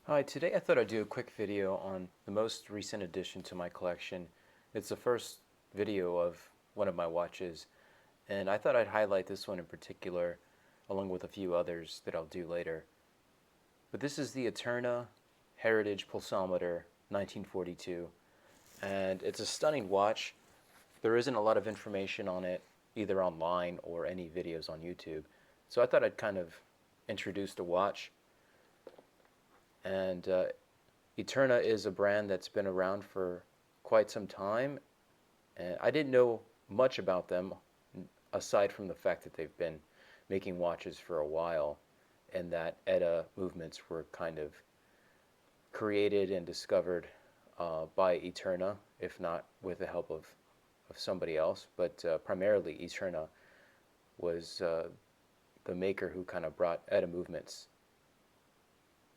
Hi, today I thought I'd do a quick video on the most recent addition to my collection. It's the first video of one of my watches, and I thought I'd highlight this one in particular, along with a few others that I'll do later. But this is the Eterna Heritage Pulsometer 1942, and it's a stunning watch. There isn't a lot of information on it, either online or any videos on YouTube, so I thought I'd kind of introduce the watch. And Eterna is a brand that's been around for quite some time, and I didn't know much about them aside from the fact that they've been making watches for a while, and that ETA movements were kind of created and discovered by Eterna, if not with the help of somebody else. But primarily, Eterna was the maker who kind of brought ETA movements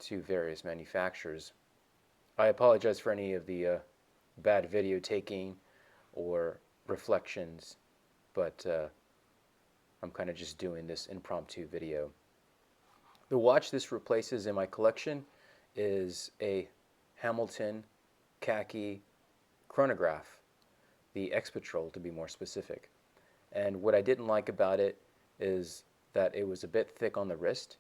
to various manufacturers. I apologize for any of the bad video taking or reflections, but I'm kind of just doing this impromptu video. The watch this replaces in my collection is a Hamilton khaki chronograph, the X Patrol to be more specific. And what I didn't like about it is that it was a bit thick on the wrist,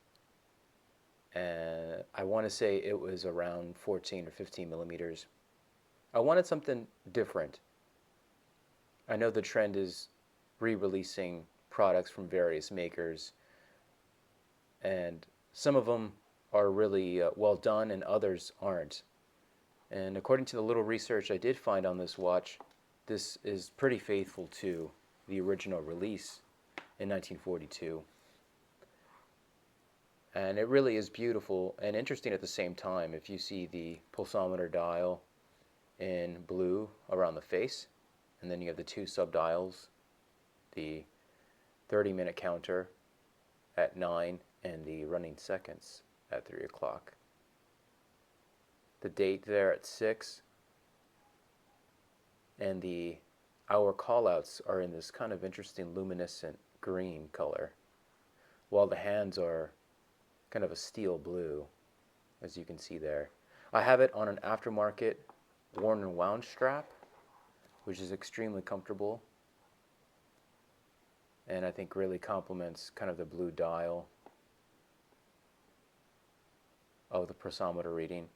and I want to say it was around 14 or 15 millimeters. I wanted something different. I know the trend is re-releasing products from various makers, and some of them are really well done and others aren't. And according to the little research I did find on this watch, this is pretty faithful to the original release in 1942. And it really is beautiful and interesting at the same time. If you see the pulsometer dial in blue around the face, and then you have the two subdials, the 30-minute counter at 9 and the running seconds at 3 o'clock. The date there at 6, and the hour callouts are in this kind of interesting luminescent green color, while the hands are kind of a steel blue, as you can see there. I have it on an aftermarket worn and wound strap, which is extremely comfortable, and I think really complements kind of the blue dial of the pulsometer reading.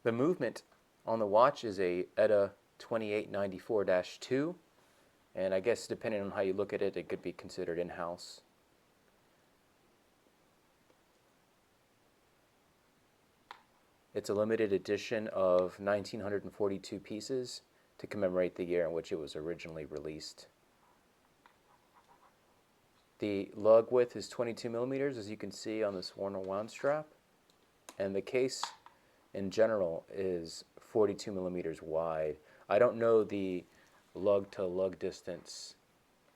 The movement on the watch is a ETA 2894-2, and I guess depending on how you look at it, it could be considered in-house. It's a limited edition of 1,942 pieces to commemorate the year in which it was originally released. The lug width is 22 millimeters, as you can see on this worn and wound strap, and the case in general is 42 millimeters wide. I don't know the lug to lug distance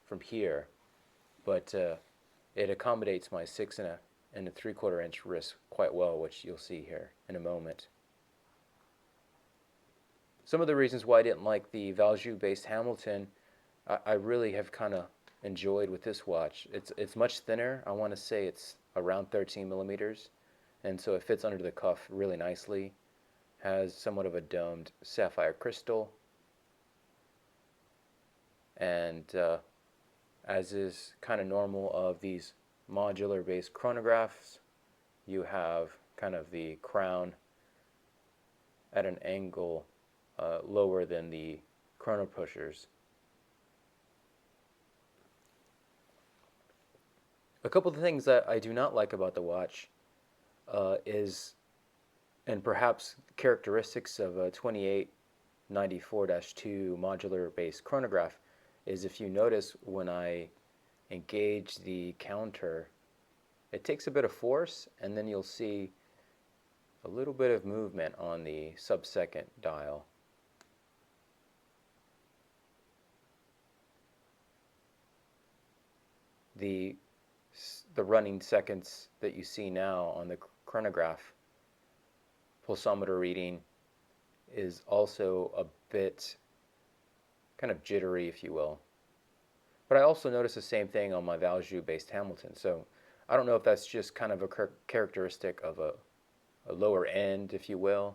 from here, but it accommodates my 6 and a 3/4 inch wrist quite well, which you'll see here in a moment. Some of the reasons why I didn't like the Valjoux-based Hamilton, I really have kind of enjoyed with this watch. It's much thinner. I want to say it's around 13 millimeters, and so it fits under the cuff really nicely. Has somewhat of a domed sapphire crystal, and as is kind of normal of these modular-based chronographs, you have kind of the crown at an angle lower than the chrono pushers. A couple of things that I do not like about the watch is, and perhaps characteristics of a 2894-2 modular-based chronograph, is if you notice when I engage the counter, it takes a bit of force, and then you'll see a little bit of movement on the sub-second dial. The running seconds that you see now on the chronograph pulsometer reading is also a bit kind of jittery, if you will. But I also noticed the same thing on my Valjoux-based Hamilton. So I don't know if that's just kind of a characteristic of a lower end, if you will,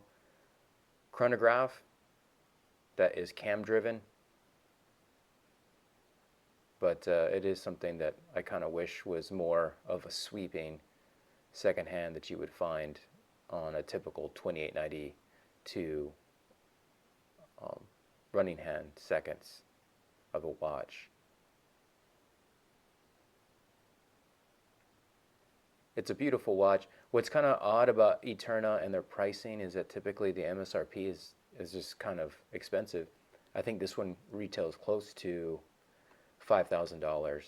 chronograph that is cam driven, but it is something that I kind of wish was more of a sweeping second hand that you would find on a typical 2892 um, running hand seconds of a watch. It's a beautiful watch. What's kind of odd about Eterna and their pricing is that typically the MSRP is just kind of expensive. I think this one retails close to $5,000.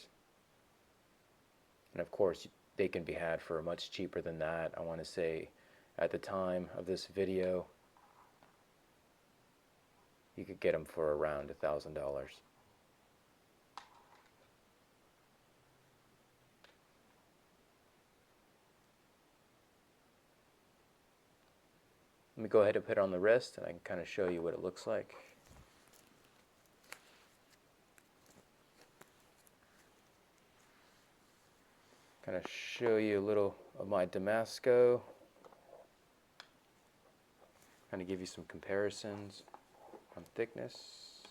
And of course, they can be had for much cheaper than that. I want to say at the time of this video, you could get them for around $1,000. Let me go ahead and put it on the wrist and I can kind of show you what it looks like. Kind of show you a little of my Damasco. Kind of give you some comparisons on thickness.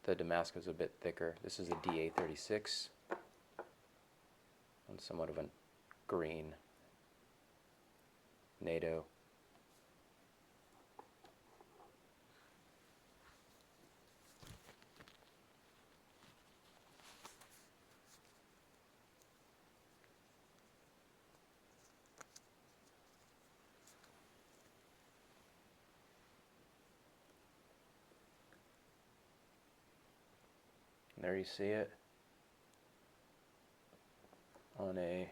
The Damasco is a bit thicker. This is a DA36 on somewhat of a green NATO. There you see it on a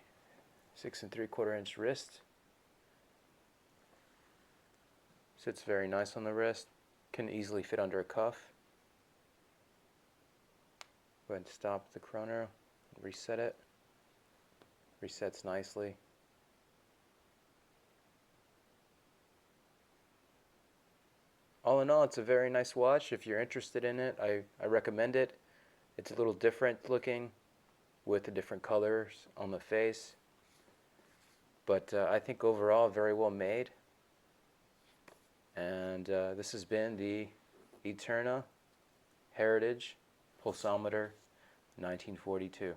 6 3/4 inch wrist. Sits very nice on the wrist. Can easily fit under a cuff. Go ahead and stop the chrono. Reset it. Resets nicely. All in all, it's a very nice watch. If you're interested in it, I recommend it. It's a little different looking with the different colors on the face. But I think overall very well made. And this has been the Eterna Heritage Pulsometer 1942.